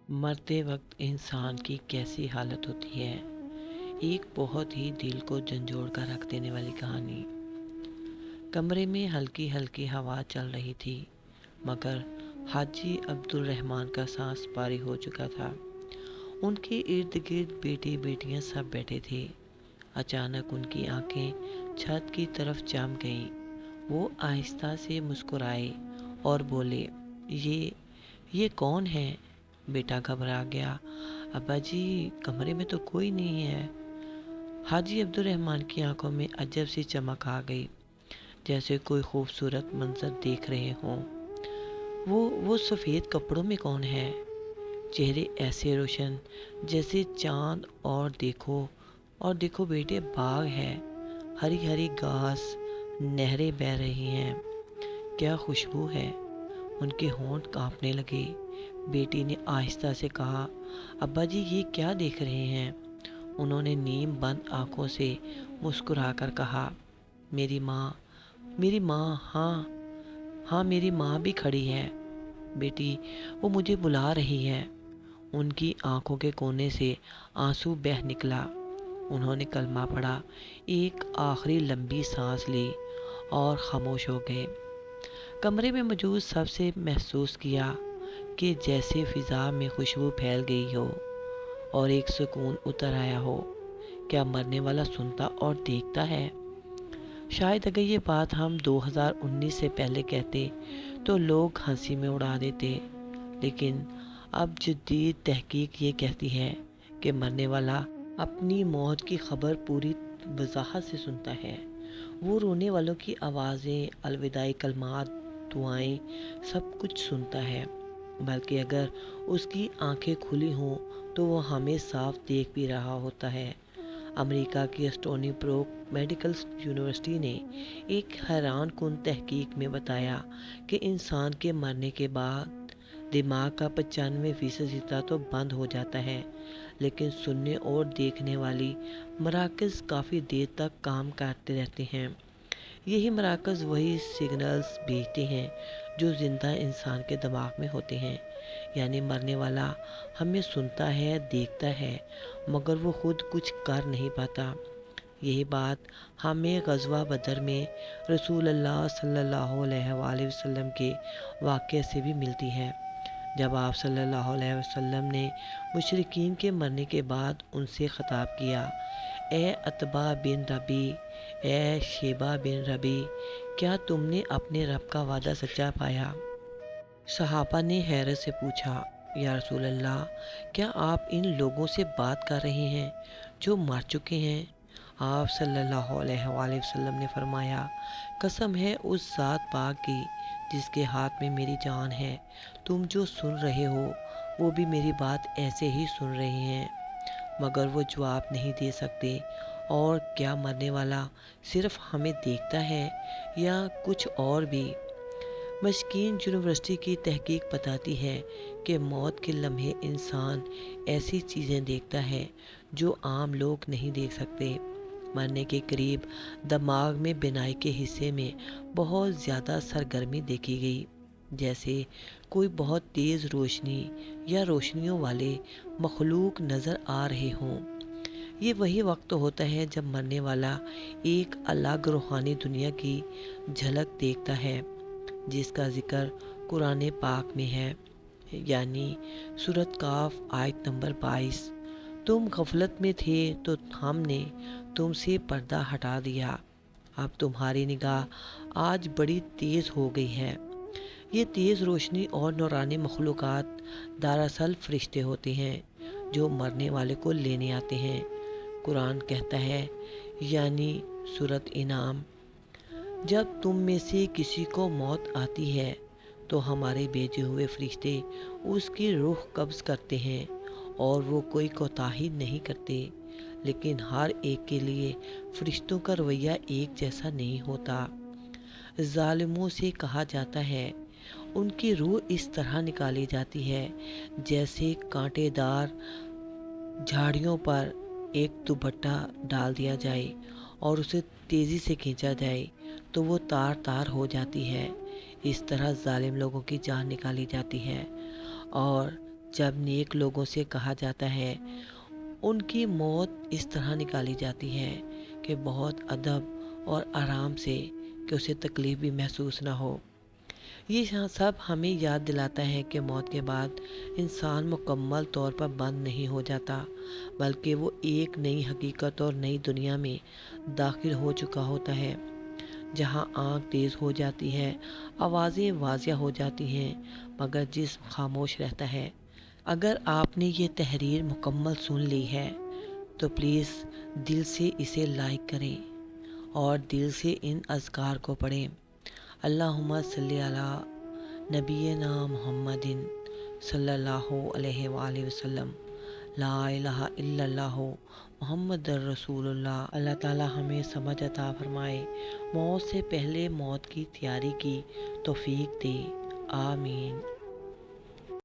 مرتے وقت انسان کی کیسی حالت ہوتی ہے، ایک بہت ہی دل کو جھنجھوڑ کر رکھ دینے والی کہانی۔ کمرے میں ہلکی ہلکی ہوا چل رہی تھی، مگر حاجی عبد الرحمن کا سانس بھاری ہو چکا تھا۔ ان کے ارد گرد بیٹے بیٹیاں سب بیٹھے تھے۔ اچانک ان کی آنکھیں چھت کی طرف جم گئیں۔ وہ آہستہ سے مسکرائے اور بولے، یہ کون ہے؟ بیٹا گھبرا گیا۔ ابا جی، کمرے میں تو کوئی نہیں ہے۔ حاجی عبد الرحمن کی آنکھوں میں عجب سی چمک آ گئی، جیسے کوئی خوبصورت منظر دیکھ رہے ہوں۔ وہ سفید کپڑوں میں کون ہے؟ چہرے ایسے روشن جیسے چاند۔ اور دیکھو بیٹے، باغ ہے، ہری ہری گھاس، نہریں بہہ رہی ہیں، کیا خوشبو ہے۔ ان کے ہونٹ کانپنے لگے۔ بیٹی نے آہستہ سے کہا، ابا جی، یہ کیا دیکھ رہے ہیں؟ انہوں نے نیم بند آنکھوں سے مسکرا کر کہا، میری ماں، ہاں میری ماں بھی کھڑی ہے بیٹی، وہ مجھے بلا رہی ہے۔ ان کی آنکھوں کے کونے سے آنسو بہہ نکلا۔ انہوں نے کلمہ پڑھا، ایک آخری لمبی سانس لی اور خاموش ہو گئے۔ کمرے میں موجود سب سے محسوس کیا کہ جیسے فضا میں خوشبو پھیل گئی ہو اور ایک سکون اتر آیا ہو۔ کیا مرنے والا سنتا اور دیکھتا ہے؟ شاید اگر یہ بات ہم 2019 سے پہلے کہتے تو لوگ ہنسی میں اڑا دیتے، لیکن اب جدید تحقیق یہ کہتی ہے کہ مرنے والا اپنی موت کی خبر پوری وضاحت سے سنتا ہے۔ وہ رونے والوں کی آوازیں، الوداعی کلمات، دعائیں، سب کچھ سنتا ہے۔ بلکہ اگر اس کی آنکھیں کھلی ہوں تو وہ ہمیں صاف دیکھ بھی رہا ہوتا ہے۔ امریکہ کی اسٹونی بروک میڈیکل یونیورسٹی نے ایک حیران کن تحقیق میں بتایا کہ انسان کے مرنے کے بعد دماغ کا 95% حصہ تو بند ہو جاتا ہے، لیکن سننے اور دیکھنے والی مراکز کافی دیر تک کام کرتے رہتے ہیں۔ یہی مراکز وہی سگنلز بھیجتے ہیں جو زندہ انسان کے دماغ میں ہوتے ہیں۔ یعنی مرنے والا ہمیں سنتا ہے، دیکھتا ہے، مگر وہ خود کچھ کر نہیں پاتا۔ یہی بات ہمیں غزوہ بدر میں رسول اللہ صلی اللہ علیہ وآلہ وسلم کے واقعے سے بھی ملتی ہے، جب آپ صلی اللہ علیہ وسلم نے مشرکین کے مرنے کے بعد ان سے خطاب کیا، اے عتبہ بن ربی، اے شیبہ بن ربی، کیا تم نے اپنے رب کا وعدہ سچا پایا؟ صحابہ نے حیرت سے پوچھا، یا رسول اللہ، کیا آپ ان لوگوں سے بات کر رہے ہیں جو مر چکے ہیں؟ آپ صلی اللہ علیہ وآلہ وسلم نے فرمایا، قسم ہے اس ذات پاک کی جس کے ہاتھ میں میری جان ہے، تم جو سن رہے ہو وہ بھی میری بات ایسے ہی سن رہے ہیں، مگر وہ جواب نہیں دے سکتے۔ اور کیا مرنے والا صرف ہمیں دیکھتا ہے یا کچھ اور بھی؟ مشکین یونیورسٹی کی تحقیق بتاتی ہے کہ موت کے لمحے انسان ایسی چیزیں دیکھتا ہے جو عام لوگ نہیں دیکھ سکتے۔ مرنے کے قریب دماغ میں بینائی کے حصے میں بہت زیادہ سرگرمی دیکھی گئی، جیسے کوئی بہت تیز روشنی یا روشنیوں والے مخلوق نظر آ رہے ہوں۔ یہ وہی وقت ہوتا ہے جب مرنے والا ایک الگ روحانی دنیا کی جھلک دیکھتا ہے، جس کا ذکر قرآن پاک میں ہے، یعنی سورۃ کاف آیت نمبر 22۔ تم غفلت میں تھے تو ہم نے تم سے پردہ ہٹا دیا، اب تمہاری نگاہ آج بڑی تیز ہو گئی ہے۔ یہ تیز روشنی اور نورانی مخلوقات دراصل فرشتے ہوتے ہیں جو مرنے والے کو لینے آتے ہیں۔ قرآن کہتا ہے، یعنی سورۃ انعام، جب تم میں سے کسی کو موت آتی ہے تو ہمارے بھیجے ہوئے فرشتے اس کی روح قبض کرتے ہیں اور وہ کوئی کوتاہی نہیں کرتے، لیکن ہر ایک کے لیے فرشتوں کا رویہ ایک جیسا نہیں ہوتا۔ ظالموں سے کہا جاتا ہے، ان کی روح اس طرح نکالی جاتی ہے جیسے کانٹے دار جھاڑیوں پر ایک دوپٹہ ڈال دیا جائے اور اسے تیزی سے کھینچا جائے تو وہ تار تار ہو جاتی ہے۔ اس طرح ظالم لوگوں کی جان نکالی جاتی ہے، اور جب نیک لوگوں سے کہا جاتا ہے ان کی موت اس طرح نکالی جاتی ہے کہ بہت ادب اور آرام سے، کہ اسے تکلیف بھی محسوس نہ ہو۔ یہ سب ہمیں یاد دلاتا ہے کہ موت کے بعد انسان مکمل طور پر بند نہیں ہو جاتا، بلکہ وہ ایک نئی حقیقت اور نئی دنیا میں داخل ہو چکا ہوتا ہے، جہاں آنکھ تیز ہو جاتی ہے، آوازیں واضح ہو جاتی ہیں، مگر جسم خاموش رہتا ہے۔ اگر آپ نے یہ تحریر مکمل سن لی ہے تو پلیز دل سے اسے لائک کریں اور دل سے ان اذکار کو پڑھیں۔ اللہم صلی علی نبینا محمد صلی اللہ علیہ وآلہ وسلم، لا الہ الا اللہ محمد الرسول اللہ۔ اللہ تعالی ہمیں سمجھ عطا فرمائے، موت سے پہلے موت کی تیاری کی توفیق دے، آمین۔